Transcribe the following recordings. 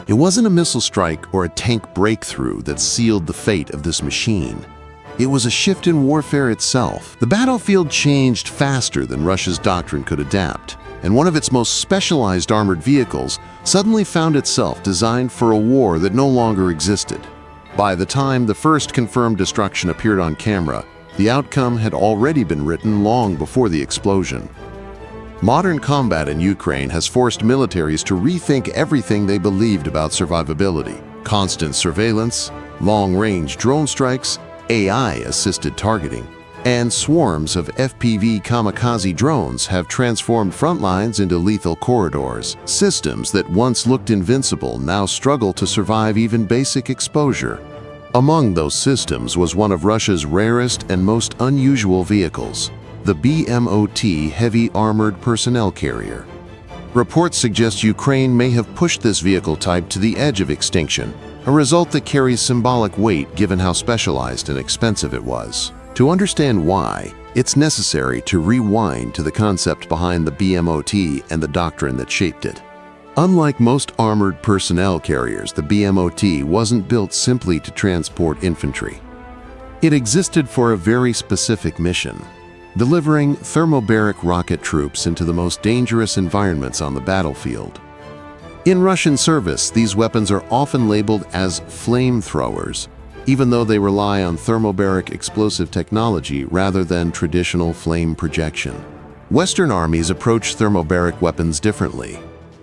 It wasn't a missile strike or a tank breakthrough that sealed the fate of this machine. It was a shift in warfare itself. The battlefield changed faster than Russia's doctrine could adapt, and one of its most specialized armored vehicles suddenly found itself designed for a war that no longer existed. By the time the first confirmed destruction appeared on camera, the outcome had already been written long before the explosion. Modern combat in Ukraine has forced militaries to rethink everything they believed about survivability. Constant surveillance, long-range drone strikes, AI-assisted targeting, and swarms of FPV kamikaze drones have transformed frontlines into lethal corridors. Systems that once looked invincible now struggle to survive even basic exposure. Among those systems was one of Russia's rarest and most unusual vehicles, the BMO-T heavy armored personnel carrier. Reports suggest Ukraine may have pushed this vehicle type to the edge of extinction, a result that carries symbolic weight given how specialized and expensive it was. To understand why, it's necessary to rewind to the concept behind the BMO-T and the doctrine that shaped it. Unlike most armored personnel carriers, the BMO-T wasn't built simply to transport infantry. It existed for a very specific mission: delivering thermobaric rocket troops into the most dangerous environments on the battlefield. In Russian service, these weapons are often labeled as flamethrowers, even though they rely on thermobaric explosive technology rather than traditional flame projection. Western armies approach thermobaric weapons differently.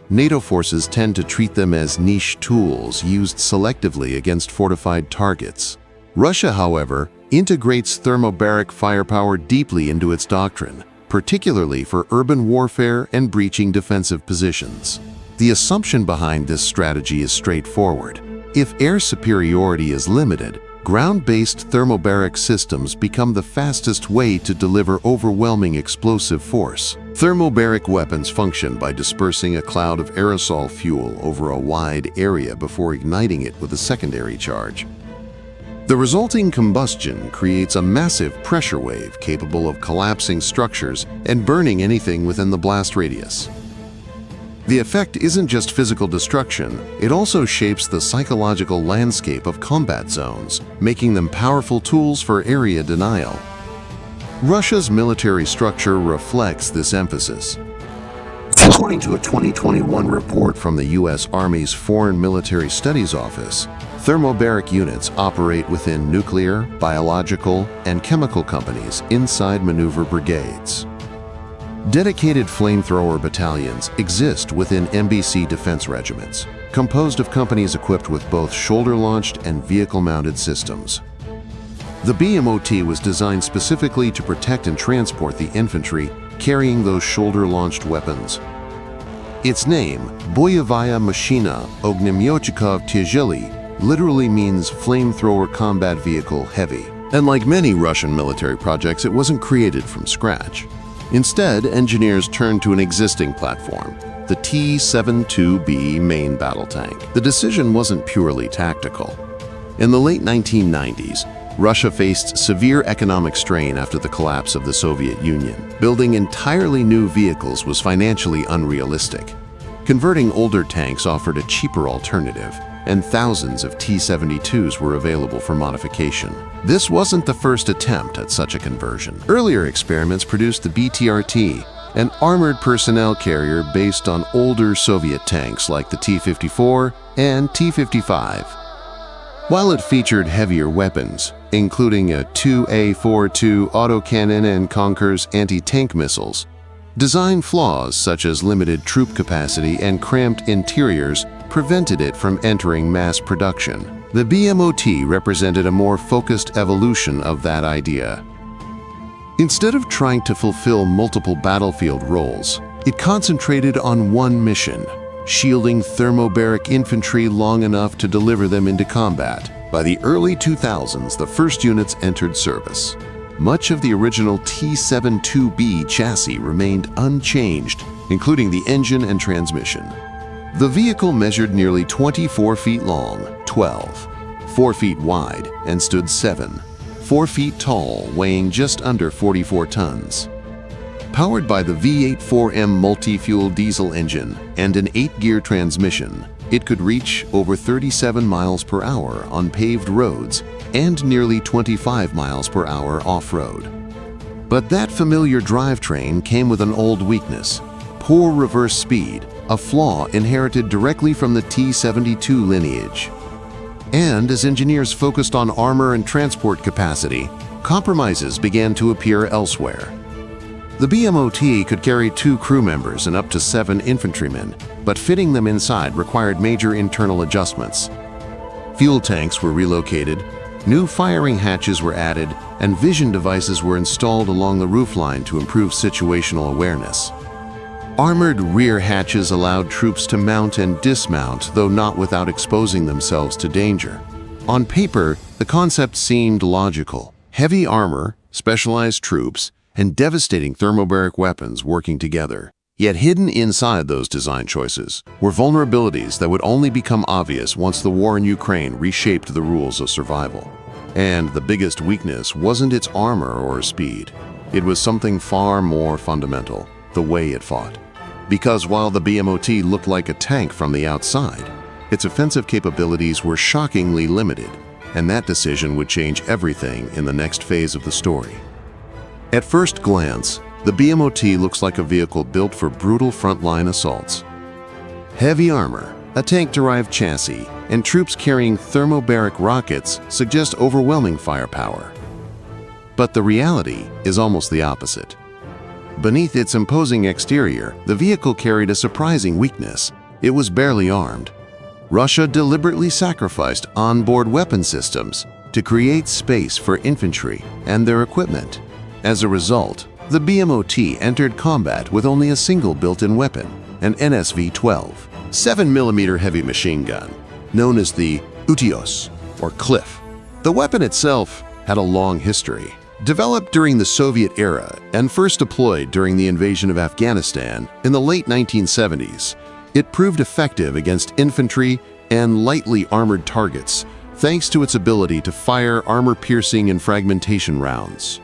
NATO forces tend to treat them as niche tools used selectively against fortified targets. Russia, however, integrates thermobaric firepower deeply into its doctrine, particularly for urban warfare and breaching defensive positions. The assumption behind this strategy is straightforward. If air superiority is limited, ground-based thermobaric systems become the fastest way to deliver overwhelming explosive force. Thermobaric weapons function by dispersing a cloud of aerosol fuel over a wide area before igniting it with a secondary charge. The resulting combustion creates a massive pressure wave capable of collapsing structures and burning anything within the blast radius. The effect isn't just physical destruction, it also shapes the psychological landscape of combat zones, making them powerful tools for area denial. Russia's military structure reflects this emphasis. According to a 2021 report from the U.S. Army's Foreign Military Studies Office, thermobaric units operate within nuclear, biological, and chemical companies inside maneuver brigades. Dedicated flamethrower battalions exist within MBC defense regiments, composed of companies equipped with both shoulder-launched and vehicle-mounted systems. The BMO-T was designed specifically to protect and transport the infantry carrying those shoulder-launched weapons. Its name, Boyevaya Mashina Ognemiotchikov Tyazyely, literally means flamethrower combat vehicle heavy. And like many Russian military projects, it wasn't created from scratch. Instead, engineers turned to an existing platform, the T-72B main battle tank. The decision wasn't purely tactical. In the late 1990s, Russia faced severe economic strain after the collapse of the Soviet Union. Building entirely new vehicles was financially unrealistic. Converting older tanks offered a cheaper alternative, and thousands of T-72s were available for modification. This wasn't the first attempt at such a conversion. Earlier experiments produced the BTRT, an armored personnel carrier based on older Soviet tanks like the T-54 and T-55. While it featured heavier weapons, including a 2A42 autocannon and Conquer's anti-tank missiles, design flaws such as limited troop capacity and cramped interiors prevented it from entering mass production. The BMO-T represented a more focused evolution of that idea. Instead of trying to fulfill multiple battlefield roles, it concentrated on one mission: shielding thermobaric infantry long enough to deliver them into combat. By the early 2000s, the first units entered service. Much of the original T-72B chassis remained unchanged, including the engine and transmission. The vehicle measured nearly 24 feet long, 12, 4 feet wide, and stood 7, 4 feet tall, weighing just under 44 tons. Powered by the V8-4M multi-fuel diesel engine and an 8-gear transmission, It could reach over 37 miles per hour on paved roads and nearly 25 miles per hour off-road. But that familiar drivetrain came with an old weakness: poor reverse speed, a flaw inherited directly from the T-72 lineage. And as engineers focused on armor and transport capacity, compromises began to appear elsewhere. The BMO-T could carry 2 crew members and up to 7 infantrymen, but fitting them inside required major internal adjustments. Fuel tanks were relocated, new firing hatches were added, and vision devices were installed along the roofline to improve situational awareness. Armored rear hatches allowed troops to mount and dismount, though not without exposing themselves to danger. On paper, the concept seemed logical: heavy armor, specialized troops, and devastating thermobaric weapons working together. Yet hidden inside those design choices were vulnerabilities that would only become obvious once the war in Ukraine reshaped the rules of survival. And the biggest weakness wasn't its armor or speed. It was something far more fundamental: the way it fought. Because while the BMO-T looked like a tank from the outside, its offensive capabilities were shockingly limited, and that decision would change everything in the next phase of the story. At first glance, the BMO-T looks like a vehicle built for brutal frontline assaults. Heavy armor, a tank-derived chassis, and troops carrying thermobaric rockets suggest overwhelming firepower. But the reality is almost the opposite. Beneath its imposing exterior, the vehicle carried a surprising weakness: it was barely armed. Russia deliberately sacrificed onboard weapon systems to create space for infantry and their equipment. As a result, the BMO-T entered combat with only a single built-in weapon, an NSV-12 7mm heavy machine gun, known as the Utios, or Cliff. The weapon itself had a long history. Developed during the Soviet era and first deployed during the invasion of Afghanistan in the late 1970s, it proved effective against infantry and lightly armored targets, thanks to its ability to fire armor-piercing and fragmentation rounds.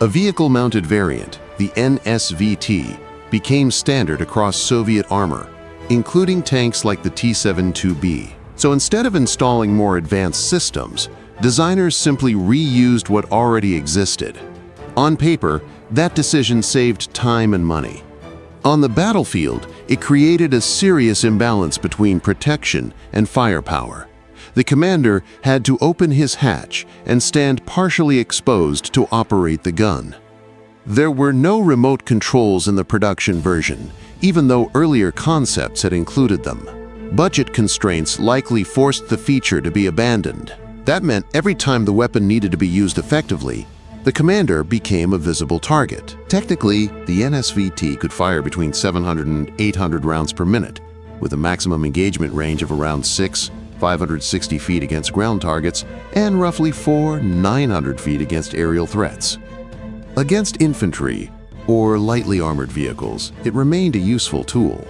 A vehicle-mounted variant, the NSV-T, became standard across Soviet armor, including tanks like the T-72B. So instead of installing more advanced systems, designers simply reused what already existed. On paper, that decision saved time and money. On the battlefield, it created a serious imbalance between protection and firepower. The commander had to open his hatch and stand partially exposed to operate the gun. There were no remote controls in the production version, even though earlier concepts had included them. Budget constraints likely forced the feature to be abandoned. That meant every time the weapon needed to be used effectively, the commander became a visible target. Technically, the NSV-T could fire between 700 and 800 rounds per minute, with a maximum engagement range of around 560 feet against ground targets and roughly 900 feet against aerial threats. Against infantry or lightly armored vehicles, it remained a useful tool.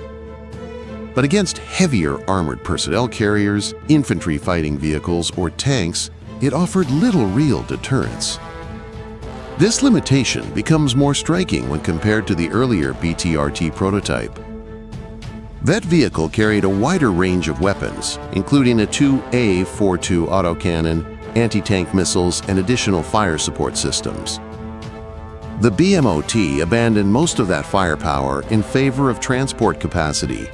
But against heavier armored personnel carriers, infantry fighting vehicles, or tanks, it offered little real deterrence. This limitation becomes more striking when compared to the earlier BTRT prototype. That vehicle carried a wider range of weapons, including a 2A42 autocannon, anti-tank missiles, and additional fire support systems. The BMO-T abandoned most of that firepower in favor of transport capacity.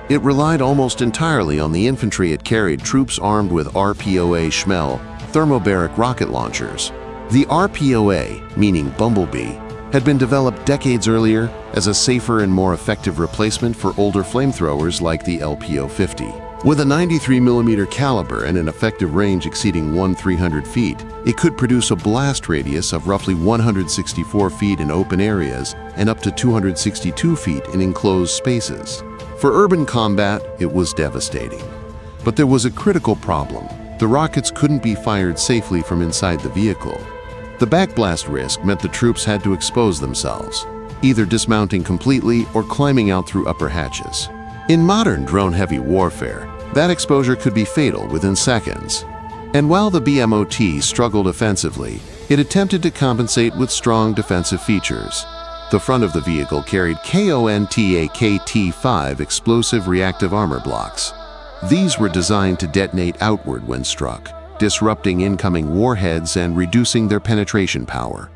It relied almost entirely on the infantry it carried, troops armed with RPOA Schmel thermobaric rocket launchers. The RPOA, meaning Bumblebee, had been developed decades earlier as a safer and more effective replacement for older flamethrowers like the LPO-50. With a 93mm caliber and an effective range exceeding 300 feet, it could produce a blast radius of roughly 164 feet in open areas and up to 262 feet in enclosed spaces. For urban combat, it was devastating. But there was a critical problem. The rockets couldn't be fired safely from inside the vehicle. The backblast risk meant the troops had to expose themselves, either dismounting completely or climbing out through upper hatches. In modern drone-heavy warfare, that exposure could be fatal within seconds. And while the BMO-T struggled offensively, it attempted to compensate with strong defensive features. The front of the vehicle carried KONTAKT-5 explosive reactive armor blocks. These were designed to detonate outward when struck, disrupting incoming warheads and reducing their penetration power.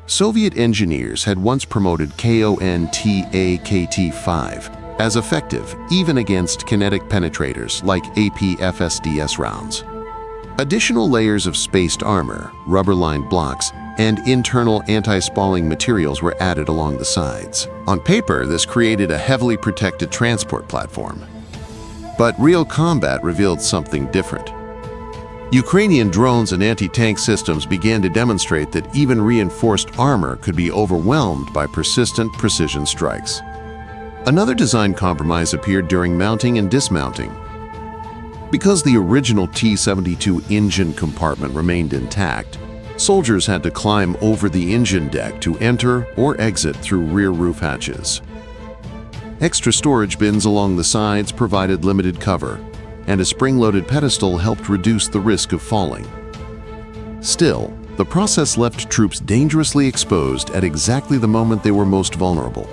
Soviet engineers had once promoted KONTAKT-5 as effective even against kinetic penetrators like APFSDS rounds. Additional layers of spaced armor, rubber-lined blocks, and internal anti-spalling materials were added along the sides. On paper, this created a heavily protected transport platform. But real combat revealed something different. Ukrainian drones and anti-tank systems began to demonstrate that even reinforced armor could be overwhelmed by persistent precision strikes. Another design compromise appeared during mounting and dismounting. Because the original T-72 engine compartment remained intact, soldiers had to climb over the engine deck to enter or exit through rear roof hatches. Extra storage bins along the sides provided limited cover, and a spring-loaded pedestal helped reduce the risk of falling. Still, the process left troops dangerously exposed at exactly the moment they were most vulnerable.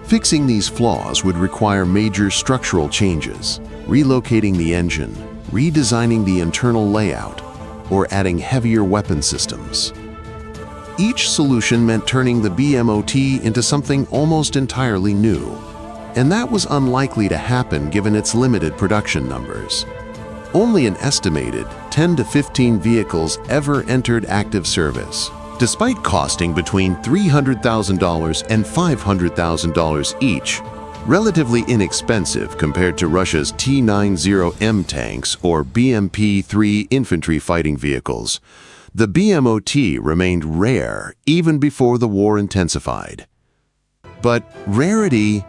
Fixing these flaws would require major structural changes, relocating the engine, redesigning the internal layout, or adding heavier weapon systems. Each solution meant turning the BMO-T into something almost entirely new, and that was unlikely to happen given its limited production numbers. Only an estimated 10 to 15 vehicles ever entered active service, despite costing between $300,000 and $500,000 each, relatively inexpensive compared to Russia's T-90M tanks or BMP-3 infantry fighting vehicles. The BMO-T remained rare even before the war intensified. But rarity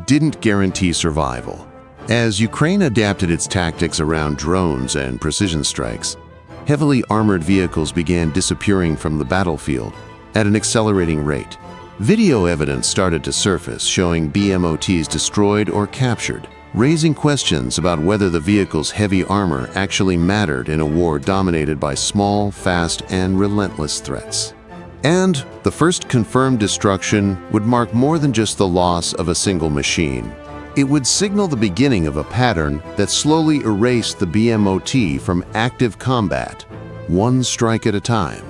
didn't guarantee survival. As Ukraine adapted its tactics around drones and precision strikes, heavily armored vehicles began disappearing from the battlefield at an accelerating rate. Video evidence started to surface showing BMO-Ts destroyed or captured, raising questions about whether the vehicle's heavy armor actually mattered in a war dominated by small, fast, and relentless threats. And the first confirmed destruction would mark more than just the loss of a single machine. It would signal the beginning of a pattern that slowly erased the BMO-T from active combat, one strike at a time.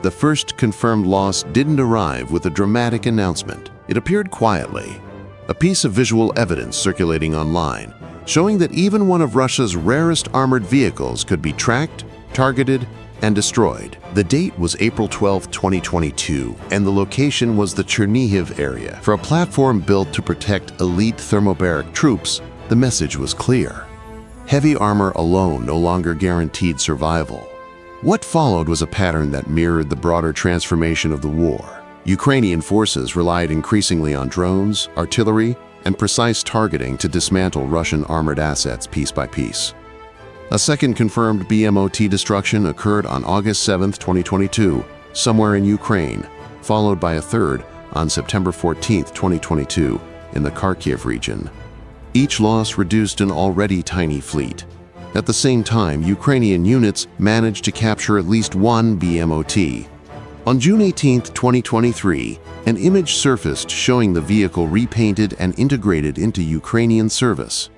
The first confirmed loss didn't arrive with a dramatic announcement. It appeared quietly, a piece of visual evidence circulating online, showing that even one of Russia's rarest armored vehicles could be tracked, targeted, and destroyed. The date was April 12, 2022, and the location was the Chernihiv area. For a platform built to protect elite thermobaric troops, the message was clear. Heavy armor alone no longer guaranteed survival. What followed was a pattern that mirrored the broader transformation of the war. Ukrainian forces relied increasingly on drones, artillery, and precise targeting to dismantle Russian armored assets piece by piece. A second confirmed BMO-T destruction occurred on August 7, 2022, somewhere in Ukraine, followed by a third on September 14, 2022, in the Kharkiv region. Each loss reduced an already tiny fleet. At the same time, Ukrainian units managed to capture at least one BMO-T. On June 18, 2023, an image surfaced showing the vehicle repainted and integrated into Ukrainian service.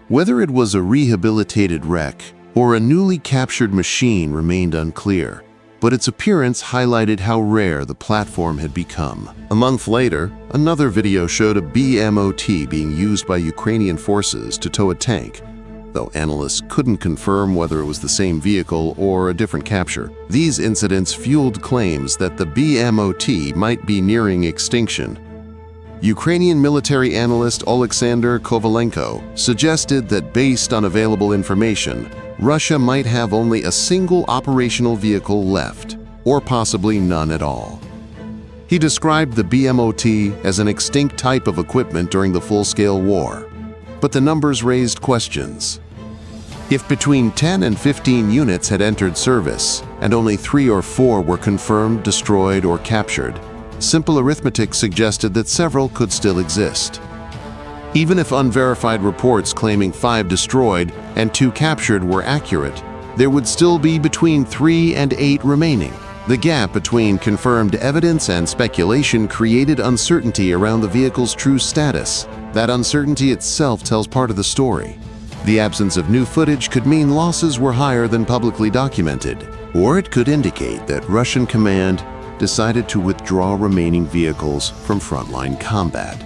Whether it was a rehabilitated wreck or a newly captured machine remained unclear, but its appearance highlighted how rare the platform had become. A month later, another video showed a BMO-T being used by Ukrainian forces to tow a tank, though analysts couldn't confirm whether it was the same vehicle or a different capture. These incidents fueled claims that the BMO-T might be nearing extinction. Ukrainian military analyst Oleksandr Kovalenko suggested that based on available information, Russia might have only a single operational vehicle left, or possibly none at all. He described the BMO-T as an extinct type of equipment during the full-scale war, but the numbers raised questions. If between 10 and 15 units had entered service, and only 3 or 4 were confirmed, destroyed, or captured, simple arithmetic suggested that several could still exist. Even if unverified reports claiming 5 destroyed and 2 captured were accurate, there would still be between 3 and 8 remaining. The gap between confirmed evidence and speculation created uncertainty around the vehicle's true status. That uncertainty itself tells part of the story. The absence of new footage could mean losses were higher than publicly documented, or it could indicate that Russian command decided to withdraw remaining vehicles from frontline combat.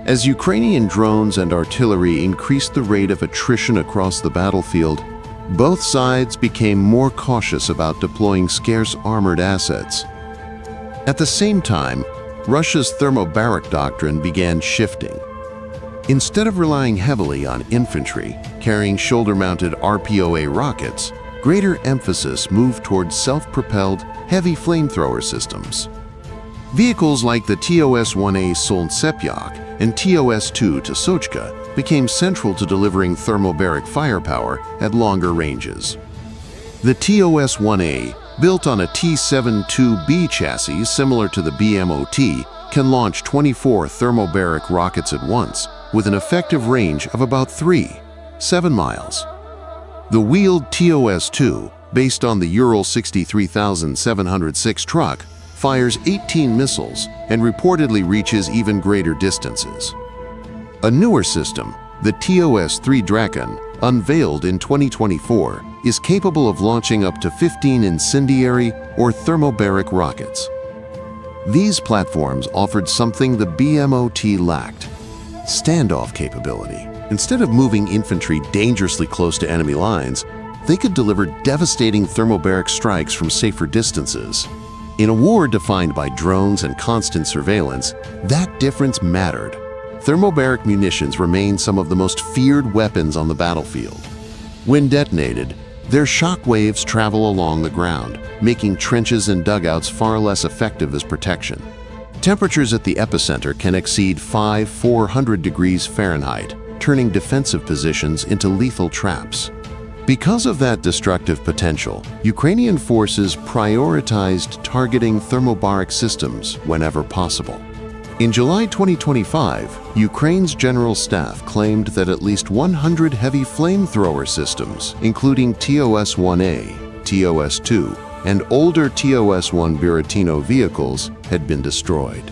As Ukrainian drones and artillery increased the rate of attrition across the battlefield, both sides became more cautious about deploying scarce armored assets. At the same time, Russia's thermobaric doctrine began shifting. Instead of relying heavily on infantry carrying shoulder-mounted RPOA rockets, greater emphasis moved towards self-propelled, heavy flamethrower systems. Vehicles like the TOS-1A Solntsepiak and TOS-2 Sochka became central to delivering thermobaric firepower at longer ranges. The TOS-1A, built on a T-72B chassis similar to the BMO-T, can launch 24 thermobaric rockets at once, with an effective range of about 7 miles. The wheeled TOS-2, based on the Ural 63706 truck, fires 18 missiles and reportedly reaches even greater distances. A newer system, the TOS-3 Draken, unveiled in 2024, is capable of launching up to 15 incendiary or thermobaric rockets. These platforms offered something the BMO-T lacked: standoff capability. Instead of moving infantry dangerously close to enemy lines, they could deliver devastating thermobaric strikes from safer distances. In a war defined by drones and constant surveillance, that difference mattered. Thermobaric munitions remain some of the most feared weapons on the battlefield. When detonated, their shock waves travel along the ground, making trenches and dugouts far less effective as protection. Temperatures at the epicenter can exceed 400 degrees Fahrenheit, turning defensive positions into lethal traps. Because of that destructive potential, Ukrainian forces prioritized targeting thermobaric systems whenever possible. In July 2025, Ukraine's General Staff claimed that at least 100 heavy flamethrower systems, including TOS-1A, TOS-2, and older TOS-1 Buratino vehicles, had been destroyed.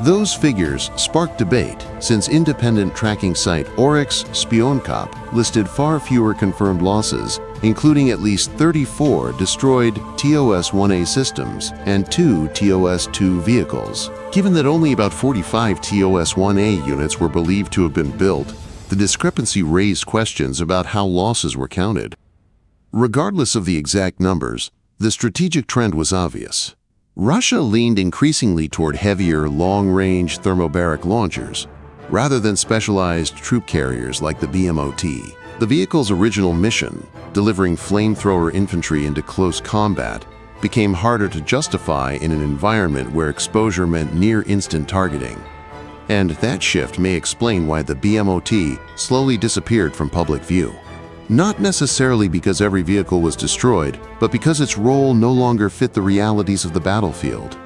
Those figures sparked debate since independent tracking site Oryx Spionkop listed far fewer confirmed losses, including at least 34 destroyed TOS-1A systems and 2 TOS-2 vehicles. Given that only about 45 TOS-1A units were believed to have been built, the discrepancy raised questions about how losses were counted. Regardless of the exact numbers, the strategic trend was obvious. Russia leaned increasingly toward heavier, long-range thermobaric launchers, rather than specialized troop carriers like the BMO-T. The vehicle's original mission, delivering flamethrower infantry into close combat, became harder to justify in an environment where exposure meant near-instant targeting. And that shift may explain why the BMO-T slowly disappeared from public view. Not necessarily because every vehicle was destroyed, but because its role no longer fit the realities of the battlefield.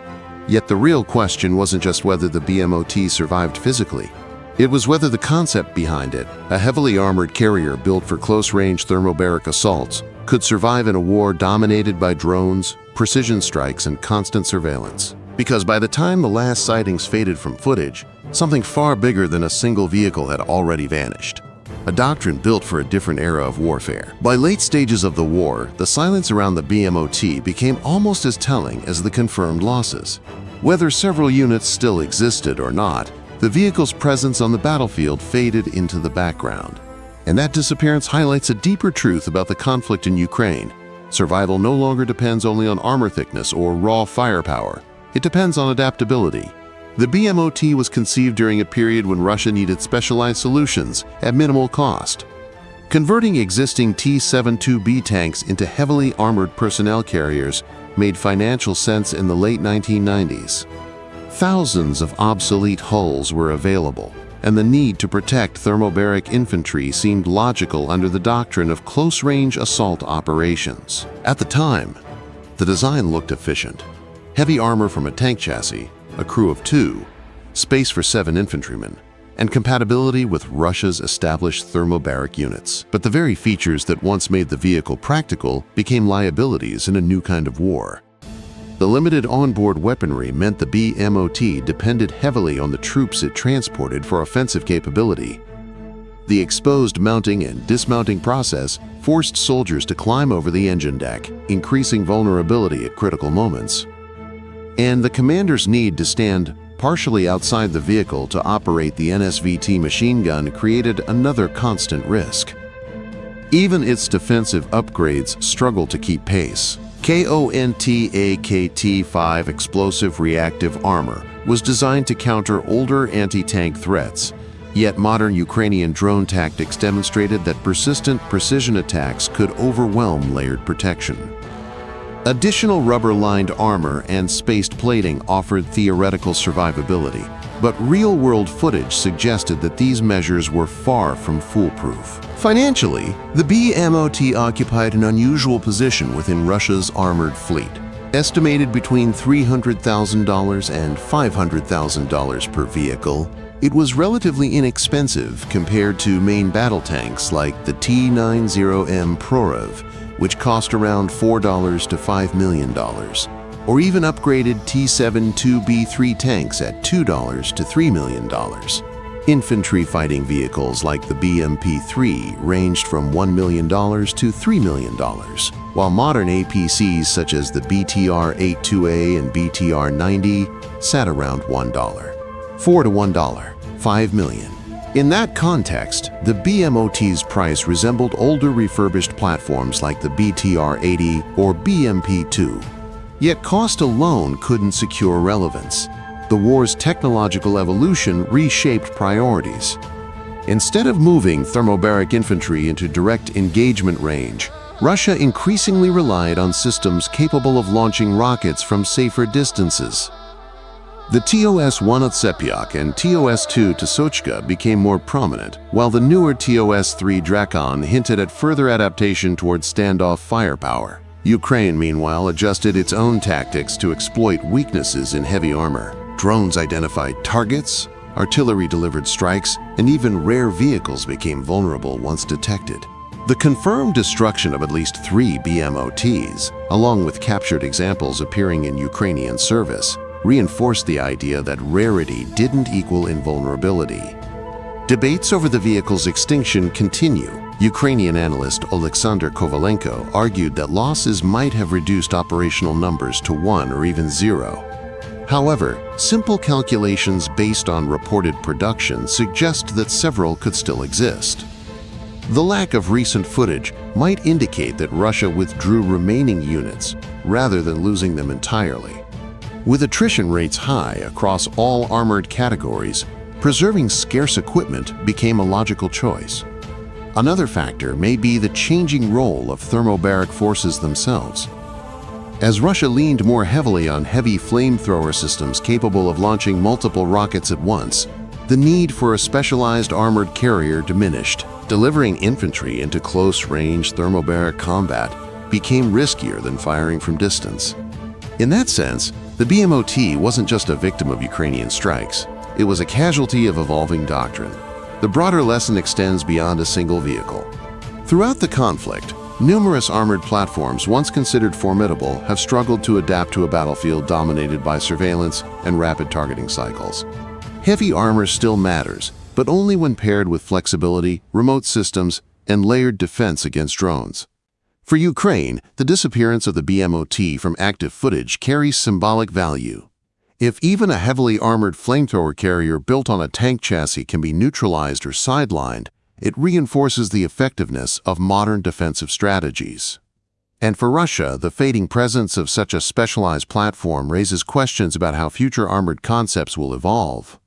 Yet the real question wasn't just whether the BMO-T survived physically. It was whether the concept behind it, a heavily armored carrier built for close-range thermobaric assaults, could survive in a war dominated by drones, precision strikes, and constant surveillance. Because by the time the last sightings faded from footage, something far bigger than a single vehicle had already vanished. A doctrine built for a different era of warfare. By late stages of the war, the silence around the BMO-T became almost as telling as the confirmed losses. Whether several units still existed or not, the vehicle's presence on the battlefield faded into the background. And that disappearance highlights a deeper truth about the conflict in Ukraine. Survival no longer depends only on armor thickness or raw firepower. It depends on adaptability. The BMO-T was conceived during a period when Russia needed specialized solutions at minimal cost. Converting existing T-72B tanks into heavily armored personnel carriers made financial sense in the late 1990s. Thousands of obsolete hulls were available, and the need to protect thermobaric infantry seemed logical under the doctrine of close-range assault operations. At the time, the design looked efficient. Heavy armor from a tank chassis, a crew of 2, space for 7 infantrymen, and compatibility with Russia's established thermobaric units. But the very features that once made the vehicle practical became liabilities in a new kind of war. The limited onboard weaponry meant the BMO-T depended heavily on the troops it transported for offensive capability. The exposed mounting and dismounting process forced soldiers to climb over the engine deck, increasing vulnerability at critical moments. And the commander's need to stand partially outside the vehicle to operate the NSVT machine gun created another constant risk. Even its defensive upgrades struggled to keep pace. KONT-AKT-5 explosive reactive armor was designed to counter older anti-tank threats, yet modern Ukrainian drone tactics demonstrated that persistent precision attacks could overwhelm layered protection. Additional rubber-lined armor and spaced plating offered theoretical survivability, but real-world footage suggested that these measures were far from foolproof. Financially, the BMO-T occupied an unusual position within Russia's armored fleet. Estimated between $300,000 and $500,000 per vehicle, it was relatively inexpensive compared to main battle tanks like the T-90M Prorov, which cost around $4 to $5 million, or even upgraded T-72B3 tanks at $2 to $3 million. Infantry fighting vehicles like the BMP-3 ranged from $1 million to $3 million, while modern APCs such as the BTR-82A and BTR-90 sat around $1. $4 to $1, $5 million. In that context, the BMO-T's price resembled older refurbished platforms like the BTR-80 or BMP-2. Yet cost alone couldn't secure relevance. The war's technological evolution reshaped priorities. Instead of moving thermobaric infantry into direct engagement range, Russia increasingly relied on systems capable of launching rockets from safer distances. The TOS-1 Otsepyak and TOS-2 Sochka became more prominent, while the newer TOS-3 Drakon hinted at further adaptation towards standoff firepower. Ukraine, meanwhile, adjusted its own tactics to exploit weaknesses in heavy armor. Drones identified targets, artillery delivered strikes, and even rare vehicles became vulnerable once detected. The confirmed destruction of at least 3 BMO-Ts, along with captured examples appearing in Ukrainian service, reinforced the idea that rarity didn't equal invulnerability. Debates over the vehicle's extinction continue. Ukrainian analyst Oleksandr Kovalenko argued that losses might have reduced operational numbers to 1 or even 0. However, simple calculations based on reported production suggest that several could still exist. The lack of recent footage might indicate that Russia withdrew remaining units rather than losing them entirely. With attrition rates high across all armored categories, preserving scarce equipment became a logical choice. Another factor may be the changing role of thermobaric forces themselves. As Russia leaned more heavily on heavy flamethrower systems capable of launching multiple rockets at once, the need for a specialized armored carrier diminished. Delivering infantry into close-range thermobaric combat became riskier than firing from distance. In that sense, the BMO-T wasn't just a victim of Ukrainian strikes. It was a casualty of evolving doctrine. The broader lesson extends beyond a single vehicle. Throughout the conflict, numerous armored platforms once considered formidable have struggled to adapt to a battlefield dominated by surveillance and rapid targeting cycles. Heavy armor still matters, but only when paired with flexibility, remote systems, and layered defense against drones. For Ukraine, the disappearance of the BMO-T from active footage carries symbolic value. If even a heavily armored flamethrower carrier built on a tank chassis can be neutralized or sidelined, it reinforces the effectiveness of modern defensive strategies. And for Russia, the fading presence of such a specialized platform raises questions about how future armored concepts will evolve.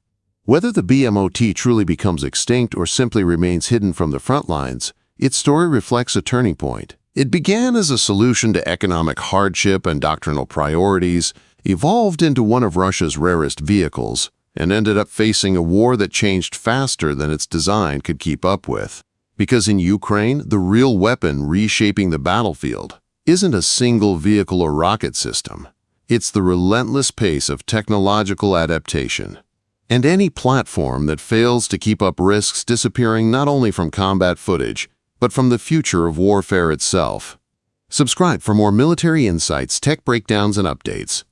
Whether the BMO-T truly becomes extinct or simply remains hidden from the front lines, its story reflects a turning point. It began as a solution to economic hardship and doctrinal priorities, evolved into one of Russia's rarest vehicles, and ended up facing a war that changed faster than its design could keep up with. Because in Ukraine, the real weapon reshaping the battlefield isn't a single vehicle or rocket system. It's the relentless pace of technological adaptation. And any platform that fails to keep up risks disappearing not only from combat footage, but from the future of warfare itself. Subscribe for more military insights, tech breakdowns, and updates.